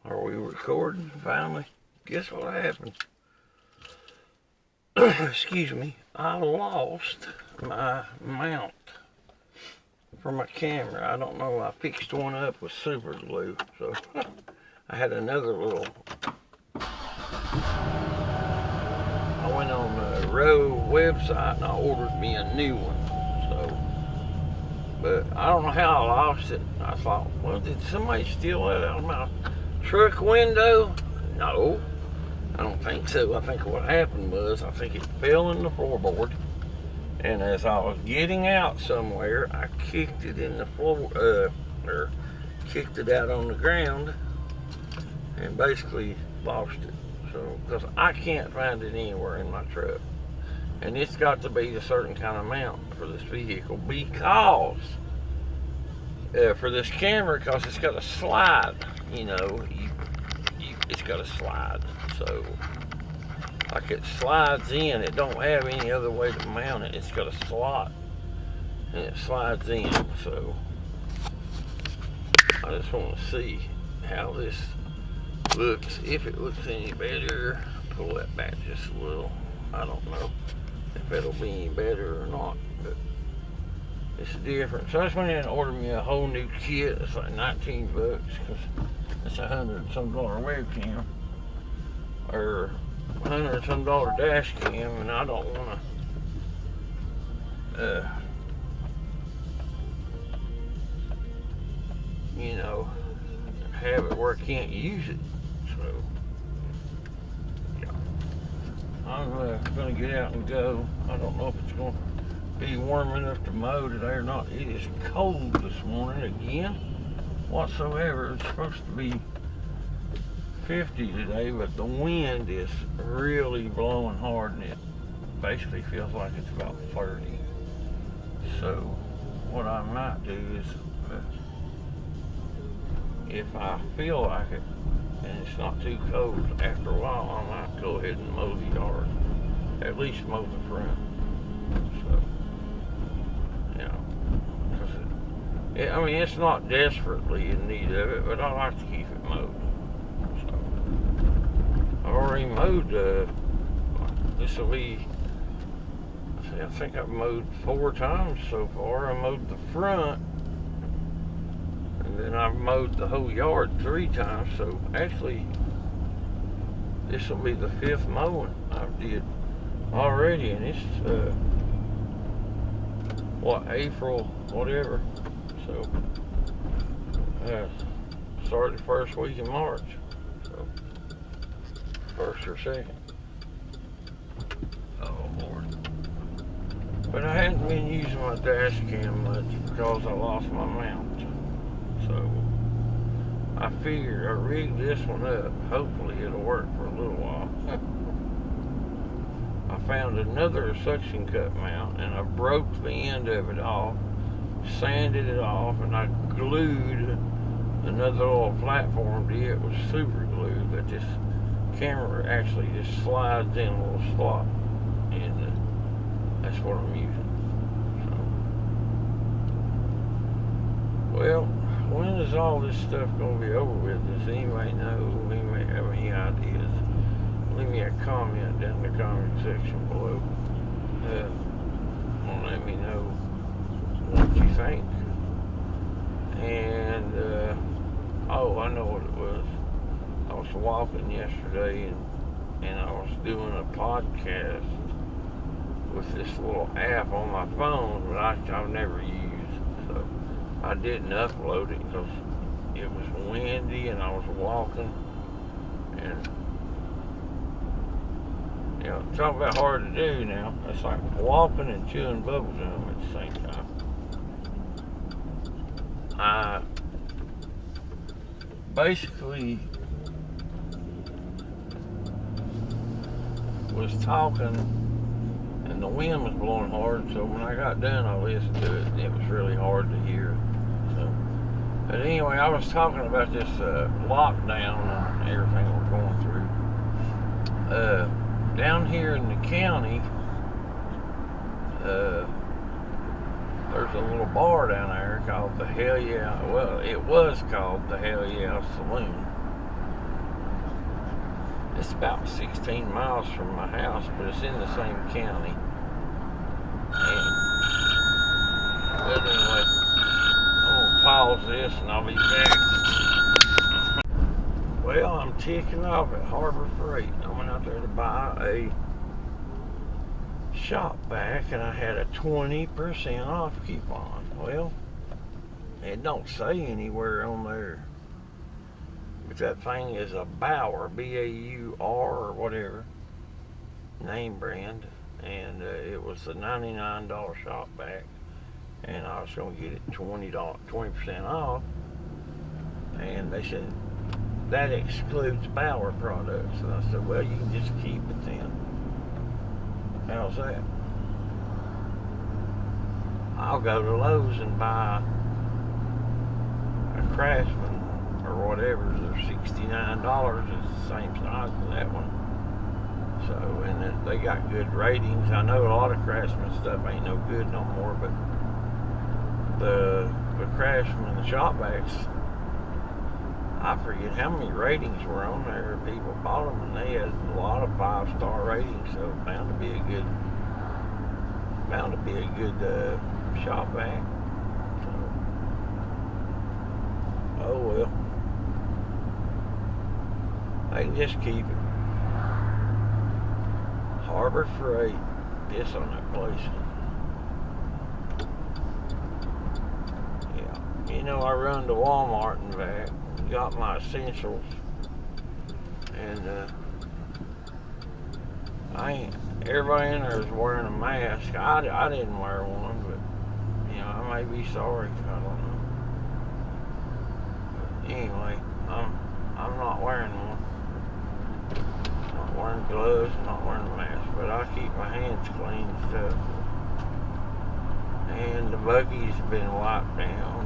Are we recording finally? Guess what happened? Excuse me. I lost my mount for my camera. I don't know. I fixed one up with super glue. So I had another little. I went on the Rode website and I ordered me a new one. So, but I don't know how I lost it. I thought, well, did somebody steal it out of my truck window? No, I don't think so. I think what happened was, I think it fell in the floorboard, and as I was getting out somewhere, I kicked it in the floor, or kicked it out on the ground, and basically lost it. So, because I can't find it anywhere in my truck, and it's got to be a certain kind of mount for this vehicle, because for this camera, because it's got a slide, you know, it's got a slide, so like it slides in. It don't have any other way to mount it. It's got a slot and it slides in. So I just want to see how this looks, if it looks any better. Pull that back just a little. I don't know if it'll be any better or not, but it's different. So I just went in and ordered me a whole new kit. It's like 19 bucks because it's $100 and some webcam, or $100 and some dash cam, and I don't want to, you know, have it where I can't use it. So yeah, I'm gonna get out and go. I don't know if it's gonna be warm enough to mow today or not. It is cold this morning again, whatsoever. It's supposed to be 50 today, but the wind is really blowing hard, and it basically feels like it's about 30. So what I might do is, if I feel like it and it's not too cold, after a while I might go ahead and mow the yard, at least mow the front. So I mean, it's not desperately in need of it, but I like to keep it mowed. So I've already mowed, this will be, I think I've mowed 4 times so far. I mowed the front, and then I've mowed the whole yard 3 times. So actually, this will be the 5th mowing I've did already, and it's, April, whatever. So, started the first week in March. So, 1st or 2nd. Oh, Lord. But I hadn't been using my dash cam much because I lost my mount. So, I figured I rigged this one up. Hopefully it'll work for a little while. I found another suction cup mount, and I broke the end of it off, sanded it off, and I glued another little platform to it with super glue, but this camera actually just slides in a little slot, and that's what I'm using. So, well, when is all this stuff going to be over with? Does anybody know? Anybody have any ideas? Leave me a comment down in the comment section below. Let me know what you think. And oh, I know what it was. I was walking yesterday, and I was doing a podcast with this little app on my phone, but I've never used. So I didn't upload it because it was windy and I was walking, and you know, talk about hard to do now. It's like walking and chewing bubble gum at the same time. I basically was talking, and the wind was blowing hard, so when I got done, I listened to it, and it was really hard to hear. So, but anyway, I was talking about this lockdown and everything we're going through. Down here in the county, there's a little bar down there called the Hell Yeah. Well, it was called the Hell Yeah Saloon, It's about 16 miles from my house, but it's in the same county. But anyway, I'm gonna pause this and I'll be back. Well, I'm ticking off at Harbor Freight. I went out there to buy a shop vac and I had a 20% off coupon. Well, it don't say anywhere on there, but that thing is a Bauer, B-A-U-R or whatever, name brand, and it was a $99 shop vac, and I was going to get it 20% off, and they said that excludes Bauer products, and I said, well, you can just keep it then. How's that? I'll go to Lowe's and buy a Craftsman or whatever. They're $69. It's the same size as that one. So, and they got good ratings. I know a lot of Craftsman stuff ain't no good no more, but the Craftsman, the shop vacs, I forget how many ratings were on there. People bought them and they had a lot of 5-star ratings, so bound to be a good shop vac. So, oh well, I can just keep it. Harbor Freight, piss on that place. Yeah, you know, I run to Walmart and back, got my essentials, and everybody in there is wearing a mask. I didn't wear one, but you know, I may be sorry. I don't know. But anyway, I'm not wearing one. Not wearing gloves, not wearing a mask, but I keep my hands clean and stuff. And the buggy's been wiped down.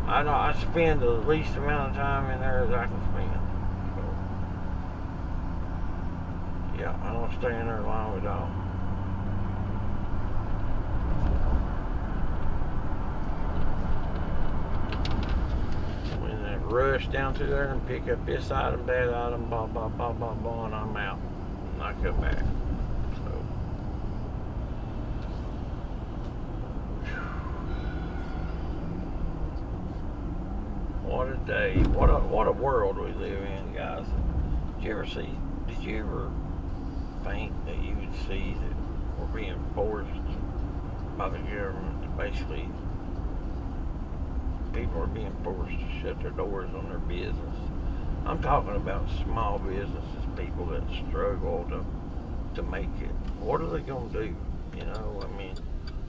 I spend the least amount of time in there as I can spend. So, yeah, I don't stay in there long at all. When I rush down through there and pick up this item, that item, blah, blah, blah, blah, blah, and I'm out. And I come back. What a day. What a world we live in, guys. Did you ever think that you would see that we're being forced by the government to basically, people are being forced to shut their doors on their business? I'm talking about small businesses, people that struggle to make it. What are they going to do? You know, I mean,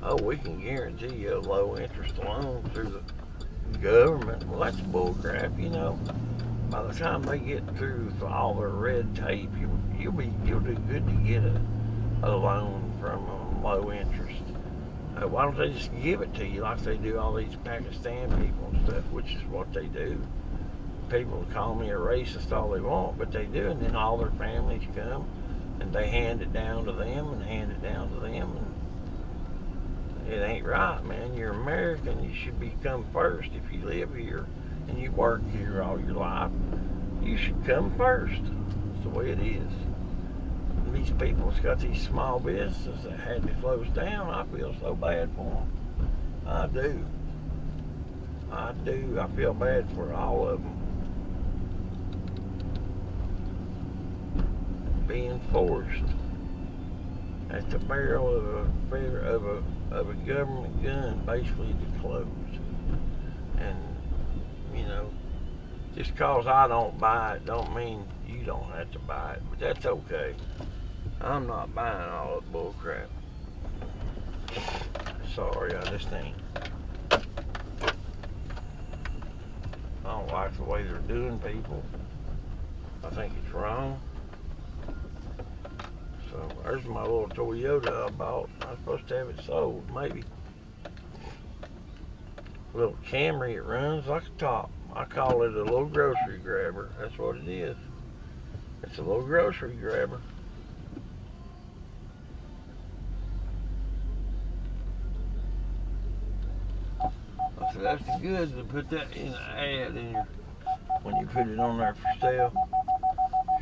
oh, we can guarantee you a low interest loan through the government. Well, that's bull crap, you know. By the time they get through all their red tape, you'll do good to get a loan from low interest. Why don't they just give it to you like they do all these Pakistan people and stuff, which is what they do. People call me a racist all they want, but they do, and then all their families come and they hand it down to them and hand it down to them, and it ain't right, man. You're American. You should come first. If you live here and you work here all your life, you should come first. That's the way it is. And these people that's got these small businesses that had to close down, I feel so bad for them. I do. I feel bad for all of them. Being forced at the barrel of a government gun, basically, to close. And you know, just cause I don't buy it don't mean you don't have to buy it, but that's okay. I'm not buying all that bull crap. Sorry, I just ain't. I don't like the way they're doing people. I think it's wrong. So there's my little Toyota I bought. I'm supposed to have it sold, maybe. Little Camry, it runs like a top. I call it a little grocery grabber. That's what it is. It's a little grocery grabber. I said, that's the goods to put that in the ad in your, when you put it on there for sale.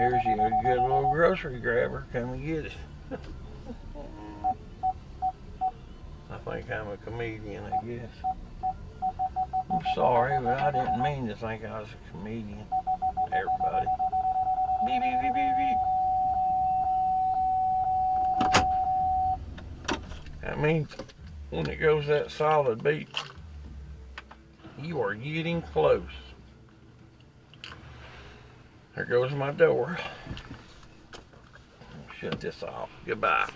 Here's you a good little grocery grabber. Come and get it. I think I'm a comedian, I guess. I'm sorry, but I didn't mean to think I was a comedian. Everybody. Beep, beep, beep, beep, beep. That means when it goes that solid beep, you are getting close. There goes my door. Shut this off. Goodbye.